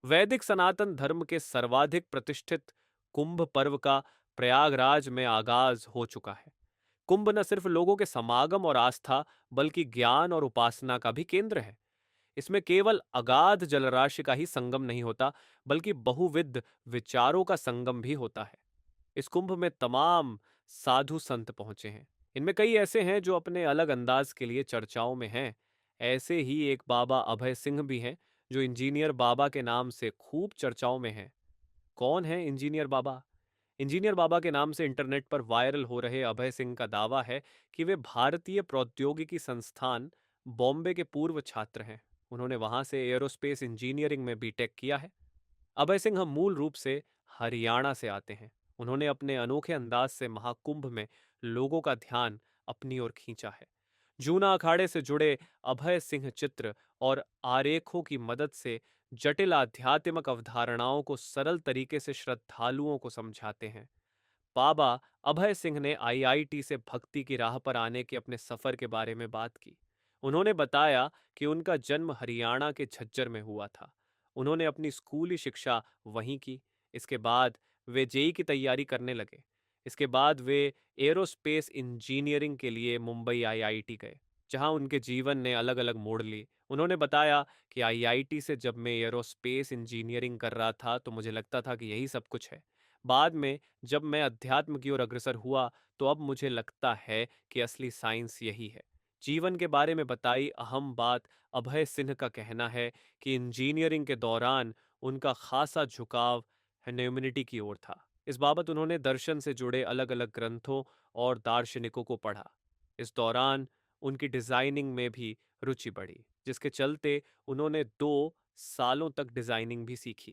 वैदिक सनातन धर्म के सर्वाधिक प्रतिष्ठित कुंभ पर्व का प्रयागराज में आगाज हो चुका है। कुंभ न सिर्फ लोगों के समागम और आस्था, बल्कि ज्ञान और उपासना का भी केंद्र है। इसमें केवल अगाध जलराशि का ही संगम नहीं होता, बल्कि बहुविध विचारों का संगम भी होता है। इस कुंभ में तमाम साधु संत पहुंचे हैं। इनमें कई ऐसे हैं जो अपने अलग अंदाज के लिए चर्चाओं में हैं। ऐसे ही एक बाबा अभय सिंह भी हैं, जो इंजीनियर बाबा के नाम से खूब चर्चाओं में हैं। कौन है इंजीनियर बाबा? इंजीनियर बाबा के नाम से इंटरनेट पर वायरल हो रहे अभय सिंह का दावा है कि वे भारतीय प्रौद्योगिकी संस्थान बॉम्बे के पूर्व छात्र हैं। उन्होंने वहां से एयरोस्पेस इंजीनियरिंग में बीटेक किया है। अभय सिंह हम मूल रूप से हरियाणा से आते हैं। उन्होंने अपने अनोखे अंदाज से महाकुंभ में लोगों का ध्यान अपनी ओर खींचा है। जूना अखाड़े से जुड़े अभय सिंह चित्र और आरेखों की मदद से जटिल आध्यात्मिक अवधारणाओं को सरल तरीके से श्रद्धालुओं को समझाते हैं। बाबा अभय सिंह ने आईआईटी से भक्ति की राह पर आने के अपने सफर के बारे में बात की। उन्होंने बताया कि उनका जन्म हरियाणा के झज्जर में हुआ था। उन्होंने अपनी स्कूली शिक्षा वहीं की। इसके बाद वे जेई की तैयारी करने लगे। इसके बाद वे एरोस्पेस इंजीनियरिंग के लिए मुंबई आईआईटी गए, जहां उनके जीवन ने अलग अलग मोड़ लिए। उन्होंने बताया कि आईआईटी से जब मैं एरोस्पेस इंजीनियरिंग कर रहा था तो मुझे लगता था कि यही सब कुछ है। बाद में जब मैं अध्यात्म की ओर अग्रसर हुआ तो अब मुझे लगता है कि असली साइंस यही है। जीवन के बारे में बताई अहम बात अभय सिंह का कहना है कि इंजीनियरिंग के दौरान उनका खासा झुकाव ह्यूमैनिटी की ओर था। इस बाबत उन्होंने दर्शन से जुड़े अलग अलग ग्रंथों और दार्शनिकों को पढ़ा। इस दौरान उनकी डिजाइनिंग में भी रुचि बढ़ी, जिसके चलते उन्होंने 2 सालों तक डिजाइनिंग भी सीखी।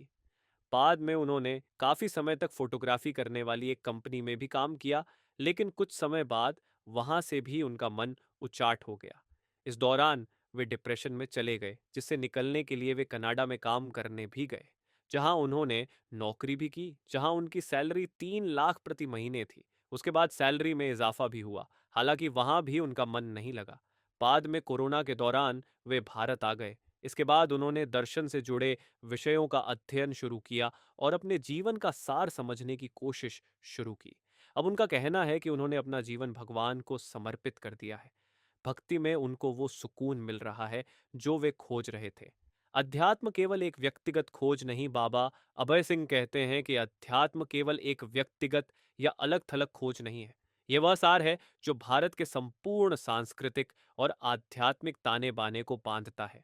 बाद में उन्होंने काफी समय तक फोटोग्राफी करने वाली एक कंपनी में भी काम किया, लेकिन कुछ समय बाद वहां से भी उनका मन उचाट हो गया। इस दौरान वे डिप्रेशन में चले गए, जिससे निकलने के लिए वे कनाडा में काम करने भी गए, जहां उन्होंने नौकरी भी की, जहां उनकी सैलरी 3 लाख प्रति महीने थी। उसके बाद सैलरी में इजाफा भी हुआ, हालांकि वहां भी उनका मन नहीं लगा। बाद में कोरोना के दौरान वे भारत आ गए। इसके बाद उन्होंने दर्शन से जुड़े विषयों का अध्ययन शुरू किया और अपने जीवन का सार समझने की कोशिश शुरू की। अब उनका कहना है कि उन्होंने अपना जीवन भगवान को समर्पित कर दिया है। भक्ति में उनको वो सुकून मिल रहा है जो वे खोज रहे थे। अध्यात्म केवल एक व्यक्तिगत खोज नहीं, बाबा अभय सिंह कहते हैं कि अध्यात्म केवल एक व्यक्तिगत या अलग थलग खोज नहीं है। यह वह सार है जो भारत के संपूर्ण सांस्कृतिक और आध्यात्मिक ताने बाने को बांधता है।